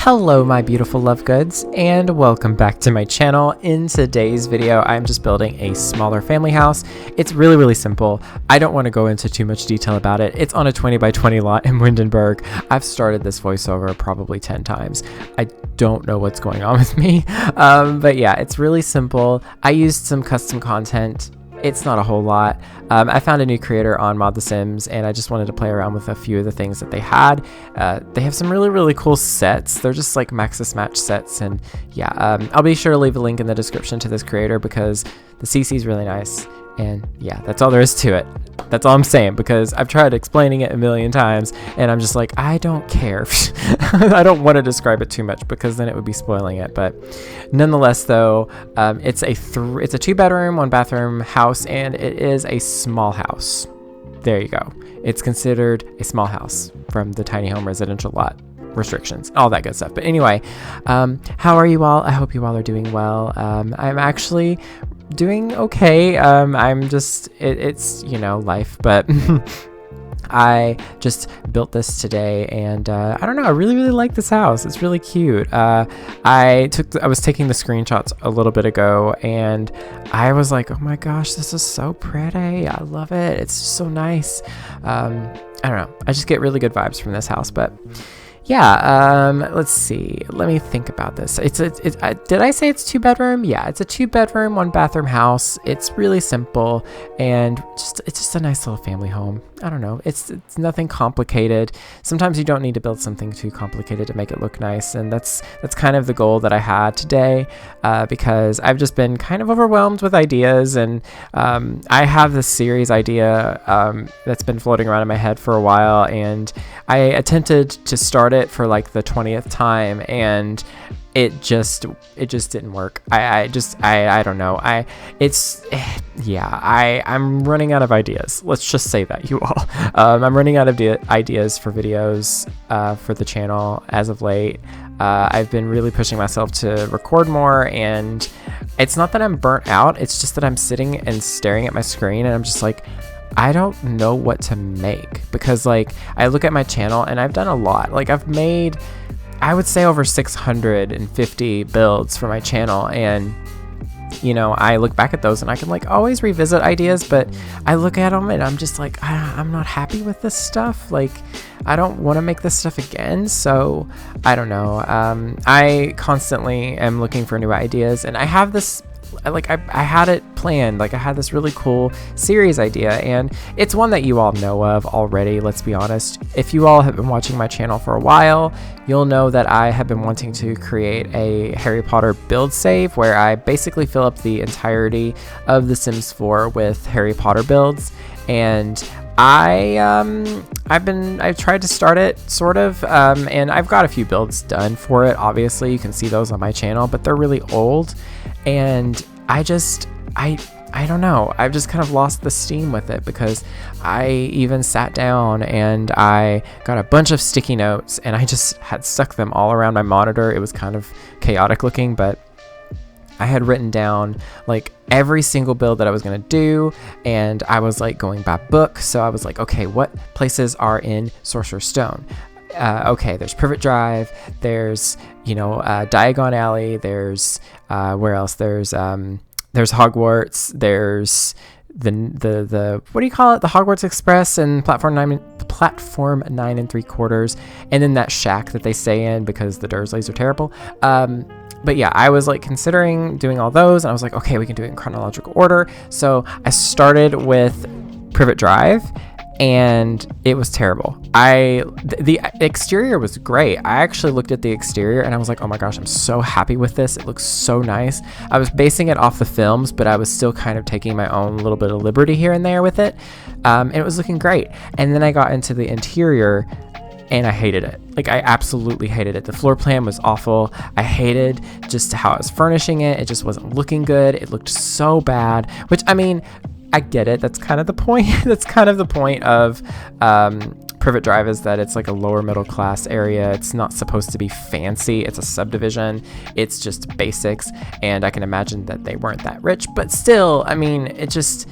Hello my beautiful love goods, and welcome back to my channel. In today's video I'm just building a smaller family house. It's really simple. I don't want to go into too much detail about it. It's on a 20 by 20 lot in Windenburg. I've started this voiceover probably 10 times. I don't know what's going on with me, but yeah, it's really simple. I used some custom content. It's not a whole lot. I found a new creator on Mod The Sims, and I just wanted to play around with a few of the things that they had. They have some really cool sets. They're just like Maxis Match sets, and yeah, I'll be sure to leave a link in the description to this creator because the CC is really nice. And yeah, that's all there is to it. That's all I'm saying, because I've tried explaining it a million times and I'm just like, I don't care. I don't want to describe it too much because then it would be spoiling it. But nonetheless though, it's a 2-bedroom, 1-bathroom house, and it is a small house. There you go. It's considered a small house from the tiny home residential lot restrictions, all that good stuff. But anyway, how are you all? I hope you all are doing well. I'm actually doing okay. I'm just it's you know, life, but I just built this today, and I don't know, I really like this house. It's really cute. I was taking the screenshots a little bit ago, and I was like, oh my gosh, this is so pretty. I love it. It's so nice. I don't know, I just get really good vibes from this house. But yeah, let's see. Let me think about this. Did I say it's 2-bedroom? Yeah, it's a 2-bedroom, 1-bathroom house. It's really simple, and it's just a nice little family home. I don't know. It's nothing complicated. Sometimes you don't need to build something too complicated to make it look nice, and that's kind of the goal that I had today, because I've just been kind of overwhelmed with ideas, and I have this series idea that's been floating around in my head for a while, and I attempted to start it for like the 20th time, and it just didn't work. I don't know. I'm running out of ideas. Let's just say that, you all. I'm running out of ideas for videos for the channel as of late. I've been really pushing myself to record more, and it's not that I'm burnt out. It's just that I'm sitting and staring at my screen, and I'm just like, I don't know what to make, because like I look at my channel and I've done a lot. Like I've made, I would say, over 650 builds for my channel, and you know, I look back at those and I can like always revisit ideas, but I look at them and I'm just like, I'm not happy with this stuff. Like I don't want to make this stuff again. So I don't know. I constantly am looking for new ideas, and I have this, like I had it planned. Like I had this really cool series idea, and it's one that you all know of already. Let's be honest. If you all have been watching my channel for a while, you'll know that I have been wanting to create a Harry Potter build save where I basically fill up the entirety of The Sims 4 with Harry Potter builds. And I've tried to start it sort of, and I've got a few builds done for it. Obviously you can see those on my channel, but they're really old, and I don't know, I've just kind of lost the steam with it, because I even sat down and I got a bunch of sticky notes and I just had stuck them all around my monitor. It was kind of chaotic looking, but I had written down like every single build that I was going to do, and I was like going by book. So I was like, okay, what places are in Sorcerer's Stone? Okay, there's Privet Drive, there's, you know, Diagon Alley, there's where else? There's Hogwarts, there's the what do you call it? The Hogwarts Express and platform 9 and 3/4, and then that shack that they stay in because the Dursleys are terrible. But yeah, I was like considering doing all those, and I was like, okay, we can do it in chronological order. So I started with Privet Drive, and it was terrible. The exterior was great. I actually looked at the exterior and I was like, oh my gosh, I'm so happy with this. It looks so nice. I was basing it off the films, but I was still kind of taking my own little bit of liberty here and there with it. And it was looking great. And then I got into the interior, and I hated it. Like I absolutely hated it. The floor plan was awful. I hated just how I was furnishing it. It just wasn't looking good. It looked so bad, which, I mean, I get it. That's kind of the point. That's kind of the point of Privet Drive, is that it's like a lower middle class area. It's not supposed to be fancy. It's a subdivision. It's just basics. And I can imagine that they weren't that rich, but still, I mean, it just,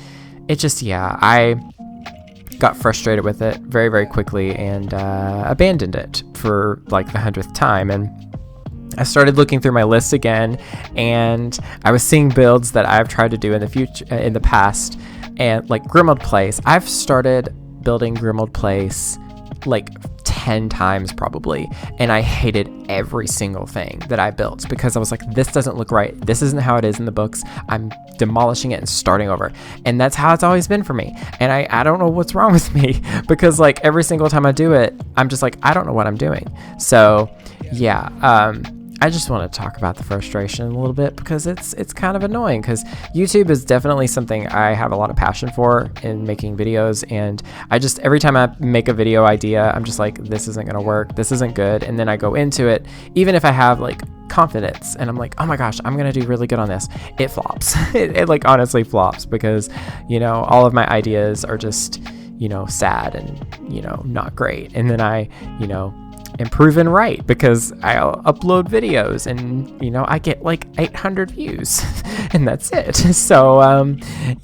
yeah, I got frustrated with it very quickly and abandoned it for like the 100th time. And I started looking through my list again, and I was seeing builds that I've tried to do in the past, and like Grimold Place. I've started building Grimold Place like 10 times probably, and I hated every single thing that I built because I was like, this doesn't look right. This isn't how it is in the books. I'm demolishing it and starting over. And that's how it's always been for me. And I don't know what's wrong with me because like every single time I do it, I'm just like, I don't know what I'm doing. So yeah, I just want to talk about the frustration a little bit because it's kind of annoying, because YouTube is definitely something I have a lot of passion for in making videos, and I just, every time I make a video idea, I'm just like, this isn't going to work, this isn't good, and then I go into it, even if I have like confidence and I'm like, oh my gosh, I'm going to do really good on this, it flops. it like honestly flops because, you know, all of my ideas are just, you know, sad and, you know, not great, and then I, you know, am proven right because I'll upload videos and, you know, I get like 800 views and that's it. So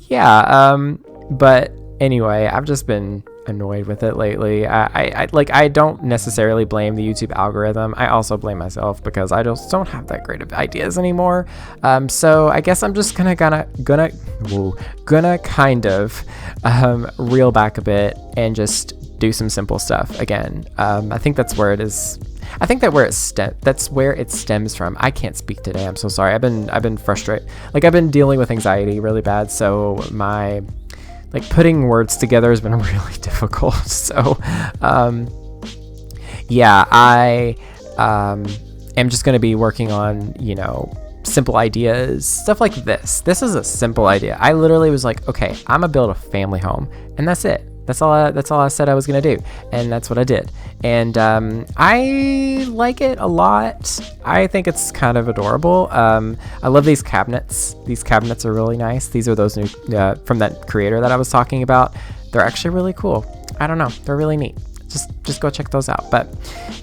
yeah, but anyway, I've just been annoyed with it lately. I don't necessarily blame the YouTube algorithm. I also blame myself because I just don't have that great of ideas anymore. So I guess I'm just gonna kind of reel back a bit and just do some simple stuff again. I think that's where it is. I think that's where it stems from. I can't speak today. I'm so sorry. I've been frustrated. Like I've been dealing with anxiety really bad. So my like putting words together has been really difficult. So yeah, I am just going to be working on, you know, simple ideas, stuff like this. This is a simple idea. I literally was like, okay, I'm gonna build a family home, and that's it. That's all I said I was gonna do, and that's what I did. And I like it a lot. I think it's kind of adorable. I love these cabinets. These cabinets are really nice. These are those new from that creator that I was talking about. They're actually really cool. I don't know. They're really neat. Just go check those out. But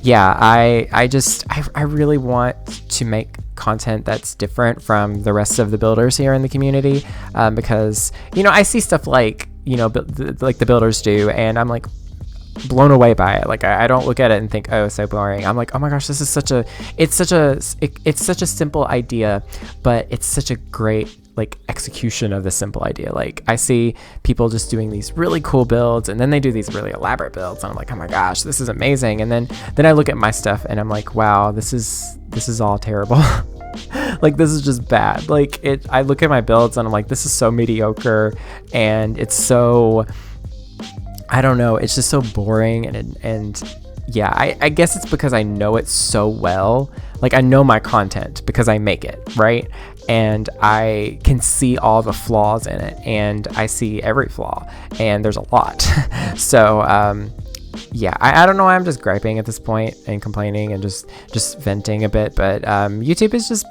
yeah, I really want to make content that's different from the rest of the builders here in the community, because, you know, I see stuff like, you know, like the builders do, and I'm like blown away by it. Like I don't look at it and think, oh, it's so boring. I'm like, oh my gosh, this is such a simple idea, but it's such a great like execution of the simple idea. Like I see people just doing these really cool builds, and then they do these really elaborate builds, and I'm like, oh my gosh, this is amazing. And then I look at my stuff and I'm like, wow, this is all terrible. Like this is just bad. Like I look at my builds and I'm like, this is so mediocre, and it's so, I don't know, it's just so boring. And yeah, I guess it's because I know it so well. Like I know my content because I make it, right? And I can see all the flaws in it, and I see every flaw, and there's a lot. So yeah, I don't know why I'm just griping at this point and complaining and just venting a bit, but YouTube has just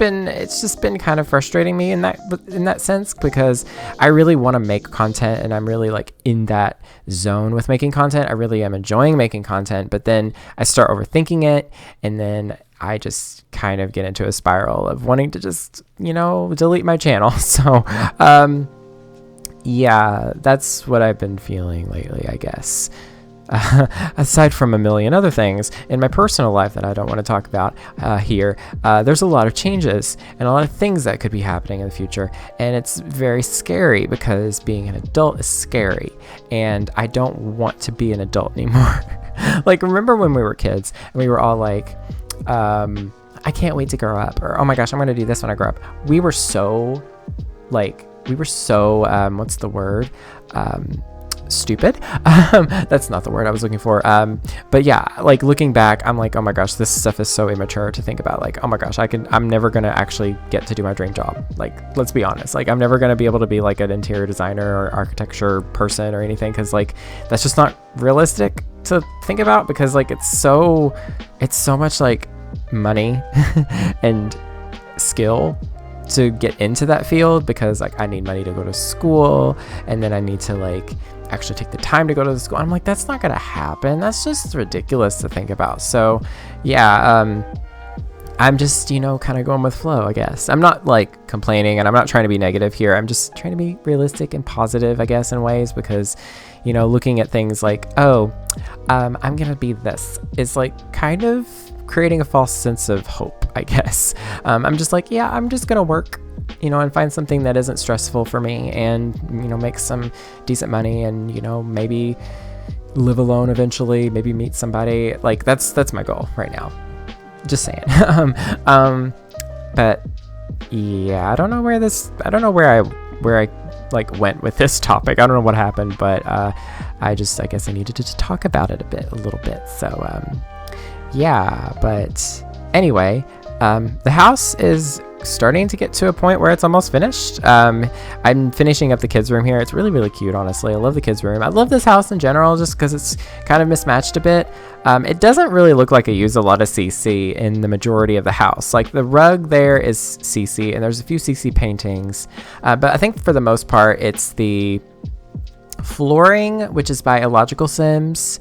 been kind of frustrating me in that sense, because I really want to make content, and I'm really like in that zone with making content. I really am enjoying making content, but then I start overthinking it, and then I just kind of get into a spiral of wanting to just, you know, delete my channel. So yeah, that's what I've been feeling lately, I guess. Aside from a million other things in my personal life that I don't want to talk about here, there's a lot of changes and a lot of things that could be happening in the future, and it's very scary because being an adult is scary, and I don't want to be an adult anymore. Like, remember when we were kids and we were all like, I can't wait to grow up, or oh my gosh, I'm going to do this when I grow up. We were so what's the word? Stupid. That's not the word I was looking for. But yeah, like looking back, I'm like, oh my gosh, this stuff is so immature to think about. Like, oh my gosh, I'm never gonna actually get to do my dream job. Like, let's be honest. Like, I'm never gonna be able to be like an interior designer or architecture person or anything, because like that's just not realistic to think about, because like it's so much like money and skill to get into that field, because like I need money to go to school, and then I need to like actually take the time to go to the school. I'm like, that's not gonna happen. That's just ridiculous to think about. So yeah, I'm just, you know, kind of going with flow, I guess. I'm not like complaining, and I'm not trying to be negative here. I'm just trying to be realistic and positive, I guess, in ways, because, you know, looking at things like, oh, I'm gonna be this is like kind of creating a false sense of hope, I guess. I'm just like, yeah, I'm just gonna work, you know, and find something that isn't stressful for me, and, you know, make some decent money, and, you know, maybe live alone eventually, maybe meet somebody. Like, that's my goal right now. Just saying. But yeah, I don't know where I like went with this topic. I don't know what happened, but I guess I needed to talk about it a little bit. So yeah, but anyway, the house is starting to get to a point where it's almost finished. I'm finishing up the kids' room here. It's really, really cute, honestly. I love the kids' room. I love this house in general just because it's kind of mismatched a bit. It doesn't really look like I use a lot of CC in the majority of the house. Like, the rug there is CC, and there's a few CC paintings. But I think for the most part, it's the flooring, which is by Illogical Sims,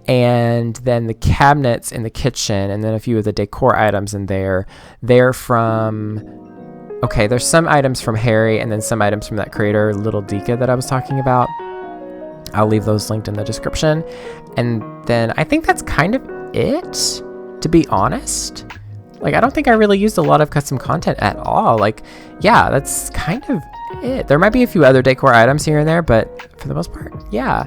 and then the cabinets in the kitchen, and then a few of the decor items in there. They're from... Okay, there's some items from Harry, and then some items from that creator, Little Dika, that I was talking about. I'll leave those linked in the description. And then I think that's kind of it, to be honest. Like, I don't think I really used a lot of custom content at all. Like, yeah, that's kind of it. There might be a few other decor items here and there, but for the most part, yeah.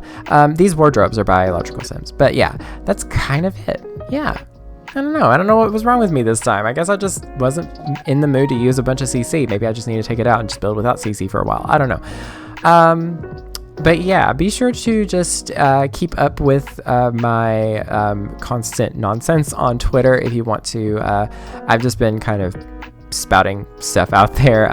These wardrobes are by Illogical Sims, but yeah, that's kind of it. Yeah. I don't know what was wrong with me this time. I guess I just wasn't in the mood to use a bunch of CC. Maybe I just need to take it out and just build without CC for a while. I don't know. But yeah, be sure to just keep up with my constant nonsense on Twitter if you want to. I've just been kind of spouting stuff out there.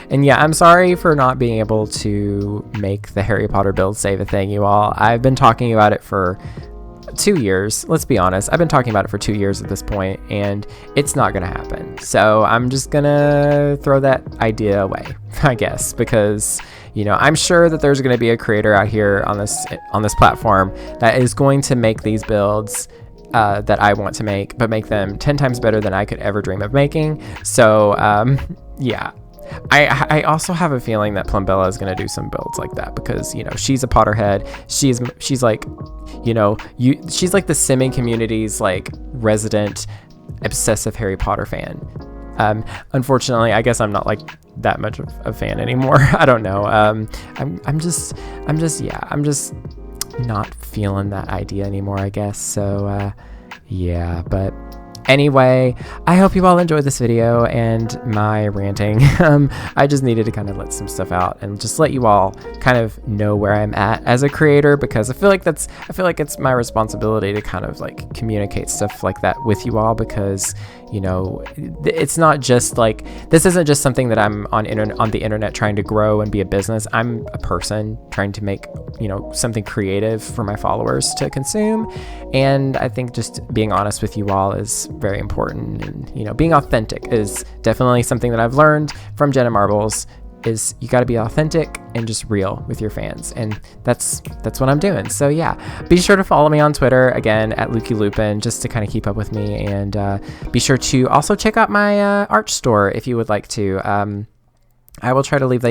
And yeah, I'm sorry for not being able to make the Harry Potter build save a thing, you all. I've been talking about it for 2 years. Let's be honest. I've been talking about it for 2 years at this point, and it's not going to happen. So I'm just going to throw that idea away, I guess, because, you know, I'm sure that there's going to be a creator out here on this platform that is going to make these builds that I want to make, but make them 10 times better than I could ever dream of making. So yeah. I also have a feeling that Plumbella is going to do some builds like that because, you know, she's a Potterhead. She's like, you know, she's like the simming community's like resident obsessive Harry Potter fan. Unfortunately, I guess I'm not like that much of a fan anymore. I don't know. I'm just not feeling that idea anymore, I guess. So yeah, but anyway, I hope you all enjoyed this video and my ranting. I just needed to kind of let some stuff out and just let you all kind of know where I'm at as a creator, because I feel like it's my responsibility to kind of like communicate stuff like that with you all, because, you know, it's not just like, this isn't just something that I'm on the internet trying to grow and be a business. I'm a person trying to make, you know, something creative for my followers to consume. And I think just being honest with you all is very important. And, you know, being authentic is definitely something that I've learned from Jenna Marbles, is you got to be authentic and just real with your fans, and that's what I'm doing. So yeah, be sure to follow me on Twitter again at lukeydean, just to kind of keep up with me, and be sure to also check out my art store if you would like to. I will try to leave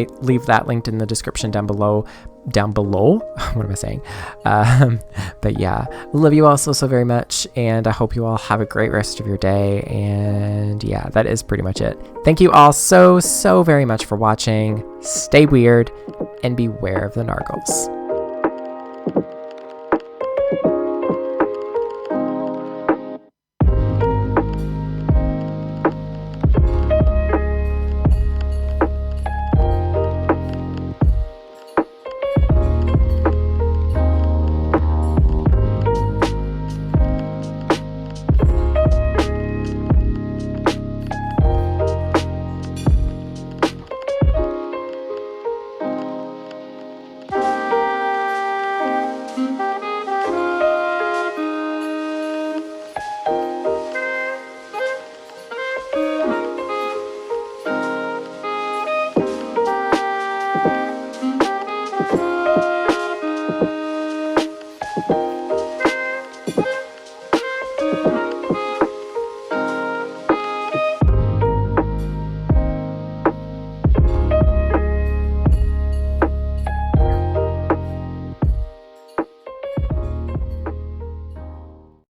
that linked in the description down below. What am I saying? But yeah, love you all so very much, and I hope you all have a great rest of your day. And yeah, that is pretty much it. Thank you all so very much for watching. Stay weird and beware of the nargles.